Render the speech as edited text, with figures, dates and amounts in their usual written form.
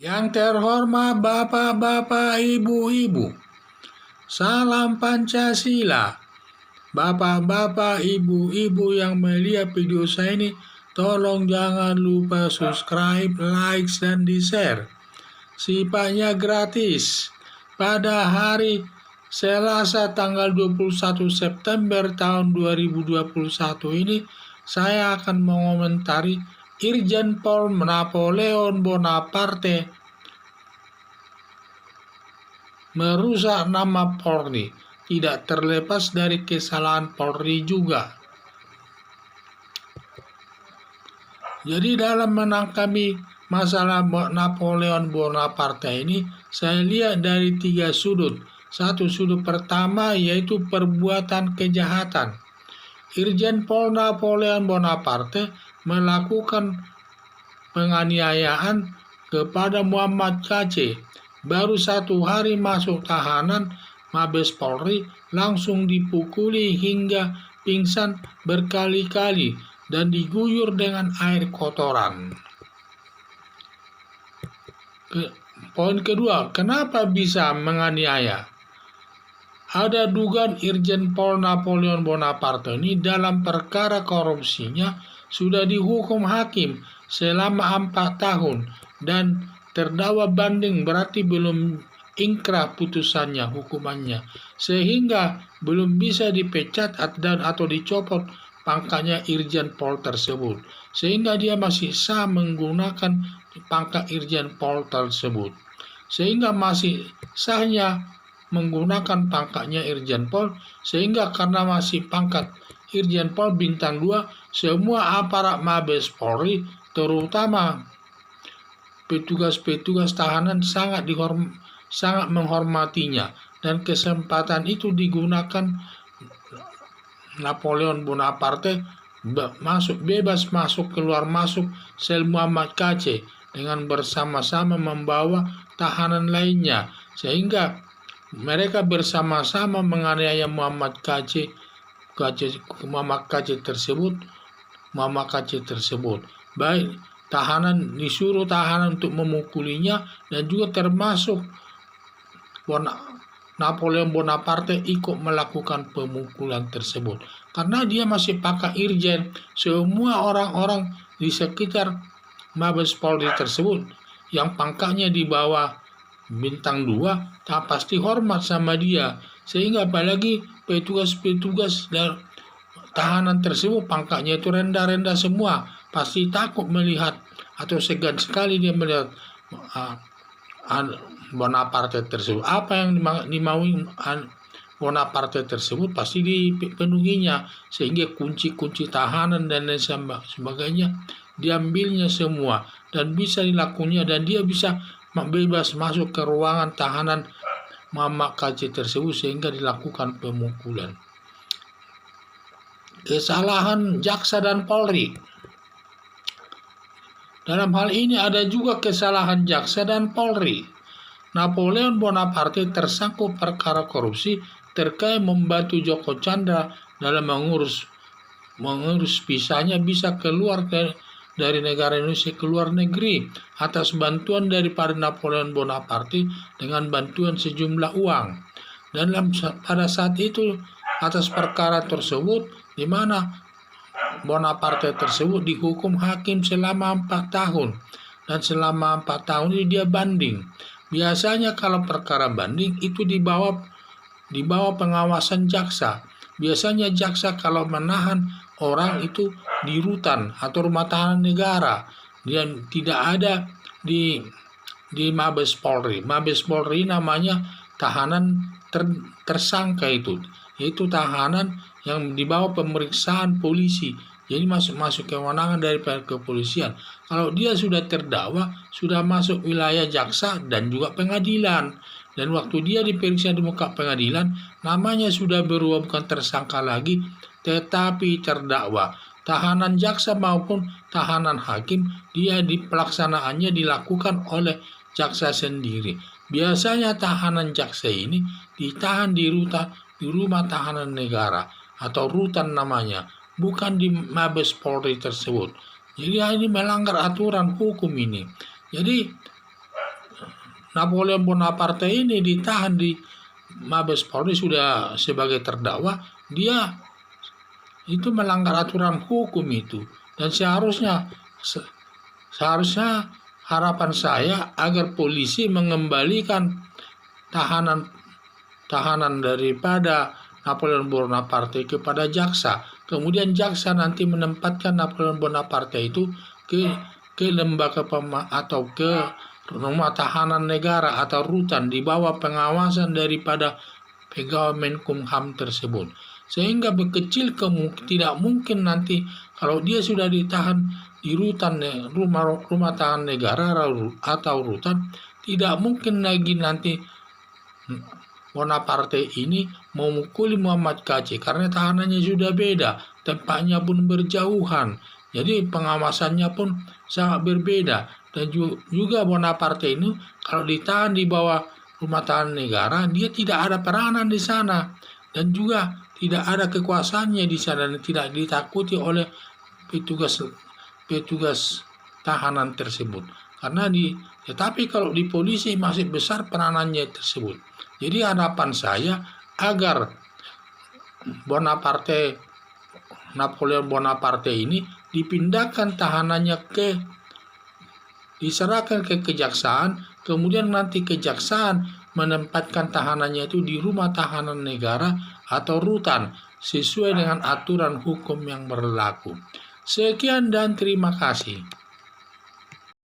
Yang terhormat Bapak-bapak, Ibu-ibu, salam Pancasila. Bapak-bapak, Ibu-ibu yang melihat video saya ini, tolong jangan lupa subscribe, like, dan di-share. Sifatnya gratis. Pada hari Selasa tanggal 21 September tahun 2021 ini, saya akan mengomentari Irjen Pol Napoleon Bonaparte merusak nama Polri. Tidak terlepas dari kesalahan Polri juga. Jadi dalam menangkapi masalah Napoleon Bonaparte ini, saya lihat dari 3 sudut. Satu sudut pertama yaitu perbuatan kejahatan. Irjen Pol Napoleon Bonaparte melakukan penganiayaan kepada Muhammad KC. Baru 1 hari masuk tahanan Mabes Polri, langsung dipukuli hingga pingsan berkali-kali dan diguyur dengan air kotoran. Poin kedua, kenapa bisa menganiaya? Ada dugaan Irjen Pol Napoleon Bonaparte ini dalam perkara korupsinya sudah dihukum hakim selama 4 tahun dan terdakwa banding, berarti belum ingkrah putusannya, hukumannya, sehingga belum bisa dipecat atau dicopot pangkatnya Irjen Pol tersebut, sehingga dia masih sah menggunakan pangkat Irjen Pol tersebut, sehingga masih sahnya menggunakan pangkatnya Irjen Pol, sehingga karena masih pangkat Irjen Pol bintang 2, semua aparat Mabes Polri, terutama petugas-petugas tahanan sangat menghormatinya, dan kesempatan itu digunakan Napoleon Bonaparte bebas masuk keluar masuk sel Muhammad KC dengan bersama-sama membawa tahanan lainnya, sehingga mereka bersama-sama menganiaya Muhammad KC tersebut. Baik tahanan disuruh tahanan untuk memukulinya, dan juga termasuk Napoleon Bonaparte ikut melakukan pemukulan tersebut. Karena dia masih pangkat irjen, semua orang-orang di sekitar Mabes Polri tersebut yang pangkatnya di bawah bintang 2 tak pasti hormat sama dia, sehingga apalagi petugas-petugas dan tahanan tersebut pangkatnya itu rendah-rendah semua, pasti takut melihat atau segan sekali dia melihat Bonaparte tersebut. Apa yang dimaui Bonaparte tersebut pasti dipenuhinya, sehingga kunci-kunci tahanan dan lain sebagainya diambilnya semua dan bisa dilakukannya, dan dia bisa bebas masuk ke ruangan tahanan Muhammad KC tersebut sehingga dilakukan pemukulan. Kesalahan jaksa dan Polri. Dalam hal ini ada juga kesalahan jaksa dan Polri. Napoleon Bonaparte tersangkut perkara korupsi terkait membantu Joko Chandra dalam mengurus visanya bisa keluar dari negara Indonesia ke luar negeri atas bantuan daripada Napoleon Bonaparte dengan bantuan sejumlah uang. Dan pada saat itu atas perkara tersebut, di mana Bonaparte tersebut dihukum hakim selama 4 tahun, dan selama 4 tahun ini dia banding. Biasanya kalau perkara banding itu di bawah pengawasan jaksa. Biasanya jaksa kalau menahan orang itu di rutan atau rumah tahanan negara, dan tidak ada di Mabes Polri. Mabes Polri namanya tahanan tersangka itu, yaitu tahanan yang di bawah pemeriksaan polisi. Jadi masuk kewenangan dari kepolisian. Kalau dia sudah terdakwa, sudah masuk wilayah jaksa dan juga pengadilan. Dan waktu dia diperiksa di muka pengadilan, namanya sudah berubah, bukan tersangka lagi, tetapi terdakwa. Tahanan jaksa maupun tahanan hakim, dia pelaksanaannya dilakukan oleh jaksa sendiri. Biasanya tahanan jaksa ini ditahan di rumah tahanan negara atau rutan namanya, bukan di Mabes Polri tersebut. Jadi ini melanggar aturan hukum ini. Jadi Napoleon Bonaparte ini ditahan di Mabes Polri sudah sebagai terdakwa, dia itu melanggar aturan hukum itu, dan seharusnya harapan saya agar polisi mengembalikan tahanan daripada Napoleon Bonaparte kepada jaksa. Kemudian jaksa nanti menempatkan Napoleon Bonaparte itu ke lembaga atau ke rumah tahanan negara atau rutan di bawah pengawasan daripada pegawai Menkumham tersebut. Sehingga tidak mungkin nanti kalau dia sudah ditahan di rutan rumah tahanan negara atau rutan, tidak mungkin lagi nanti Bonaparte ini memukuli Muhammad Kc karena tahanannya sudah beda, tempatnya pun berjauhan, jadi pengawasannya pun sangat berbeda. Dan juga Bonaparte ini kalau ditahan di bawah rumah tahanan negara, dia tidak ada peranan di sana dan juga tidak ada kekuasaannya di sana dan tidak ditakuti oleh petugas tahanan tersebut. Tetapi kalau di polisi masih besar peranannya tersebut. Jadi harapan saya agar Napoleon Bonaparte ini dipindahkan tahanannya diserahkan ke kejaksaan, kemudian nanti kejaksaan menempatkan tahanannya itu di rumah tahanan negara atau rutan sesuai dengan aturan hukum yang berlaku. Sekian dan terima kasih.